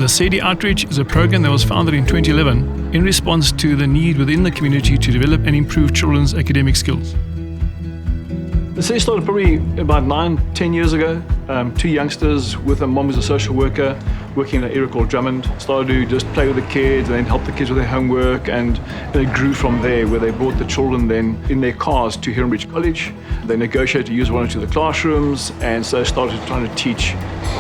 Lesedi Outreach is a program that was founded in 2011 in response to the need within the community to develop and improve children's academic skills. Lesedi started probably about 9-10 years ago. Two youngsters with a mom who's a social worker working in an area called Drummond started to just play with the kids and then help the kids with their homework, and they grew from there, where they brought the children then in their cars to HeronBridge College. They negotiated to use one or two of the classrooms, and so started trying to teach a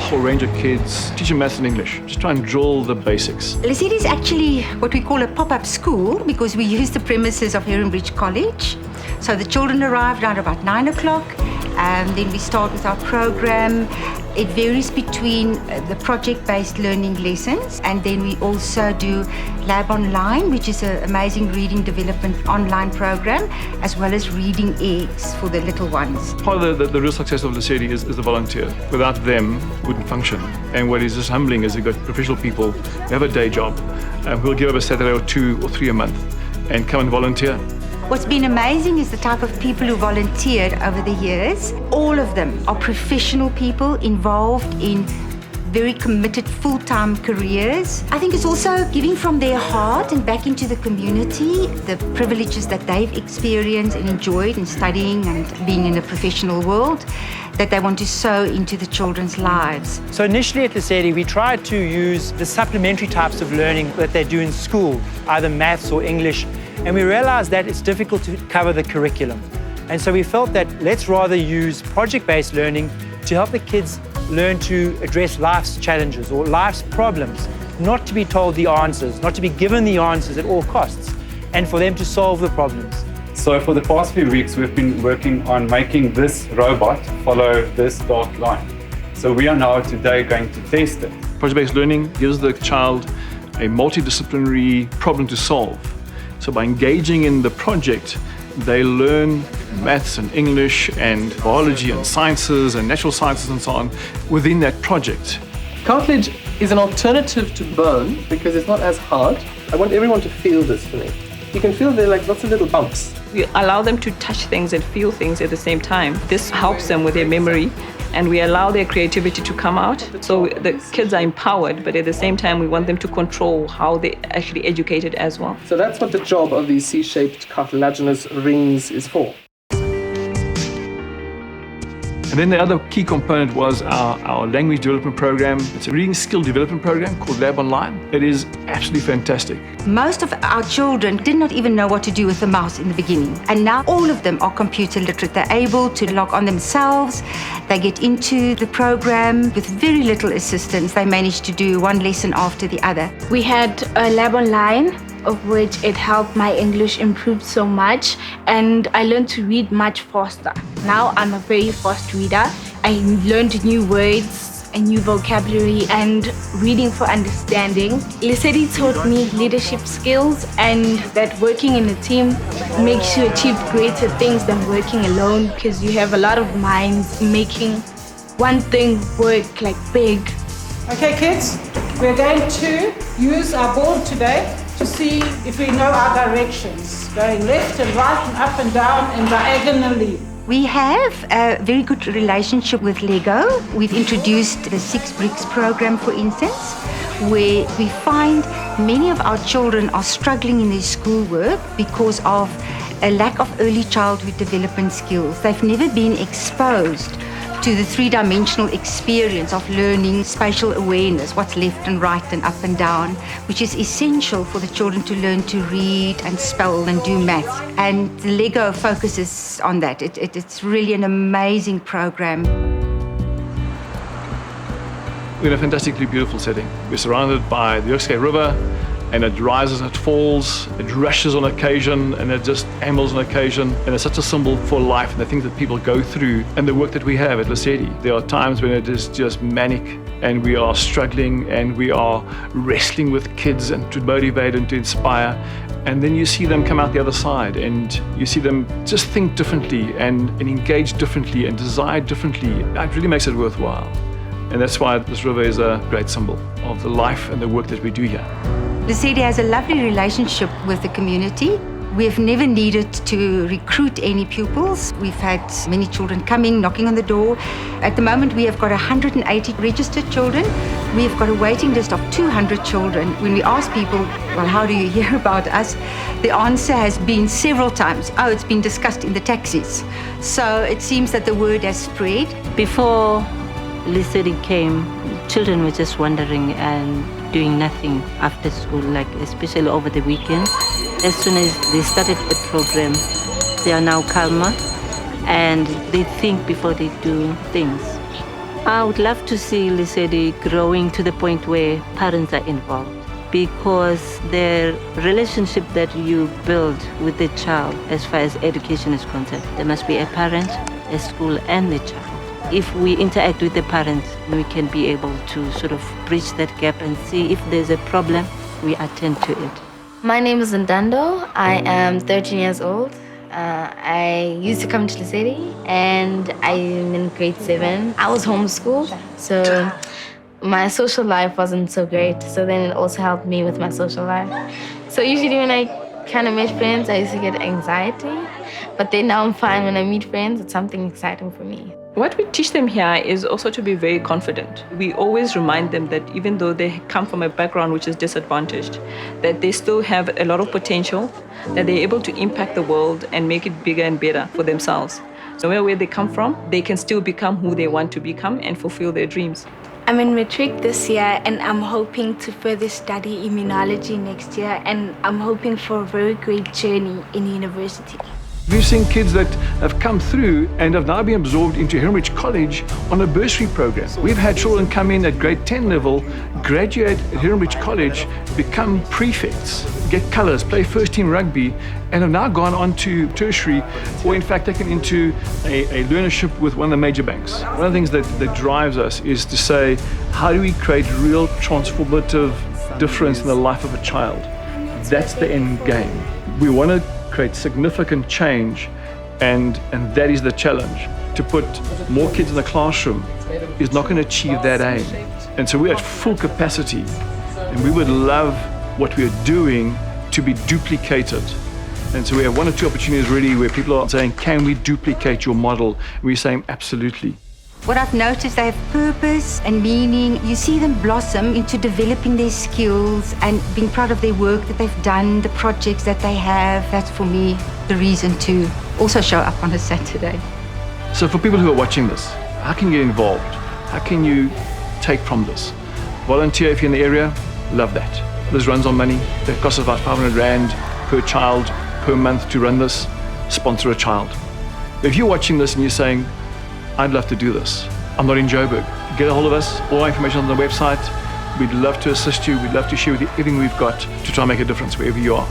whole range of kids, teach them maths and English, just try and drill the basics. Lesedi is actually what we call a pop-up school because we use the premises of HeronBridge College. So the children arrived around about 9 o'clock, and then we start with our program. It varies between the project-based learning lessons, and then we also do Lab Online, which is an amazing reading development online program, as well as reading eggs for the little ones. Part of the real success of Lesedi is the volunteer. Without them, it wouldn't function. And what is just humbling is you've got professional people who have a day job, and we'll give up a Saturday or 2 or 3 a month and come and volunteer. What's been amazing is the type of people who volunteered over the years. All of them are professional people involved in very committed full-time careers. I think it's also giving from their heart and back into the community, the privileges that they've experienced and enjoyed in studying and being in the professional world, that they want to sow into the children's lives. So initially at Lesedi, we tried to use the supplementary types of learning that they do in school, either maths or English, and we realized that it's difficult to cover the curriculum. And so we felt that let's rather use project-based learning to help the kids learn to address life's challenges or life's problems, not to be told the answers, not to be given the answers at all costs, and for them to solve the problems. So for the past few weeks, we've been working on making this robot follow this dark line. So we are now today going to test it. Project-based learning gives the child a multidisciplinary problem to solve. So by engaging in the project, they learn maths and English and biology and sciences and natural sciences and so on within that project. Cartilage is an alternative to bone because it's not as hard. I want everyone to feel this for me. You can feel there like lots of little bumps. We allow them to touch things and feel things at the same time. This helps them with their memory, and we allow their creativity to come out. So the kids are empowered, but at the same time, we want them to control how they actually educated as well. So that's what the job of these C-shaped cartilaginous rings is for. And then the other key component was our language development program. It's a reading skill development program called Lab Online. It is absolutely fantastic. Most of our children did not even know what to do with the mouse in the beginning. And now all of them are computer literate. They're able to log on themselves. They get into the program with very little assistance. They manage to do one lesson after the other. We had a Lab Online, of which it helped my English improve so much, and I learned to read much faster. Now I'm a very fast reader. I learned new words, a new vocabulary, and reading for understanding. Lesedi taught me leadership skills and that working in a team makes you achieve greater things than working alone, because you have a lot of minds making one thing work like big. Okay kids, we're going to use our board today to see if we know our directions, going left and right and up and down and diagonally. We have a very good relationship with Lego. We've introduced the 6 Bricks program, for instance, where we find many of our children are struggling in their schoolwork because of a lack of early childhood development skills. They've never been exposed to the 3-dimensional experience of learning spatial awareness, what's left and right and up and down, which is essential for the children to learn to read and spell and do maths. And the Lego focuses on that. It's really an amazing program. We're in a fantastically beautiful setting. We're surrounded by the Yokeskei River, and it rises and it falls, it rushes on occasion, and it just ambles on occasion. And it's such a symbol for life and the things that people go through and the work that we have at Lesedi. There are times when it is just manic and we are struggling and we are wrestling with kids and to motivate and to inspire. And then you see them come out the other side and you see them just think differently and engage differently and desire differently. It really makes it worthwhile. And that's why this river is a great symbol of the life and the work that we do here. Lesedi has a lovely relationship with the community. We have never needed to recruit any pupils. We've had many children coming, knocking on the door. At the moment, we have got 180 registered children. We've got a waiting list of 200 children. When we ask people, well, how do you hear about us? The answer has been several times, oh, it's been discussed in the taxis. So it seems that the word has spread. Before Lesedi came, children were just wandering and doing nothing after school, like especially over the weekends. As soon as they started the program, they are now calmer and they think before they do things. I would love to see Lesedi growing to the point where parents are involved, because the relationship that you build with the child as far as education is concerned, there must be a parent, a school, and the child. If we interact with the parents, we can be able to sort of bridge that gap and see if there's a problem, we attend to it. My name is Ndando. I am 13 years old. I used to come to Lesedi and I'm in grade 7. I was homeschooled, so my social life wasn't so great. So then it also helped me with my social life. So usually when I kind of met friends, I used to get anxiety. But then now I'm fine. When I meet friends, it's something exciting for me. What we teach them here is also to be very confident. We always remind them that even though they come from a background which is disadvantaged, that they still have a lot of potential, that they're able to impact the world and make it bigger and better for themselves. So where they come from, they can still become who they want to become and fulfill their dreams. I'm in matric this year and I'm hoping to further study immunology next year, and I'm hoping for a very great journey in university. We've seen kids that have come through and have now been absorbed into HeronBridge College on a bursary program. We've had children come in at grade 10 level, graduate at HeronBridge College, become prefects, get colours, play first team rugby, and have now gone on to tertiary, or in fact taken into a learnership with one of the major banks. One of the things that drives us is to say, how do we create real transformative difference in the life of a child? That's the end game. We want to create significant change, and that is the challenge. To put more kids in the classroom is not going to achieve that aim. And so we're at full capacity, and we would love what we're doing to be duplicated. And so we have one or two opportunities really where people are saying, can we duplicate your model? And we're saying, absolutely. What I've noticed, they have purpose and meaning. You see them blossom into developing their skills and being proud of their work that they've done, the projects that they have. That's for me the reason to also show up on a Saturday. So for people who are watching this, how can you get involved? How can you take from this? Volunteer if you're in the area, love that. This runs on money. It costs about 500 Rand per child per month to run this. Sponsor a child. If you're watching this and you're saying, I'd love to do this, I'm not in Joburg, get a hold of us. All our information on the website. We'd love to assist you. We'd love to share with you everything we've got to try and make a difference wherever you are.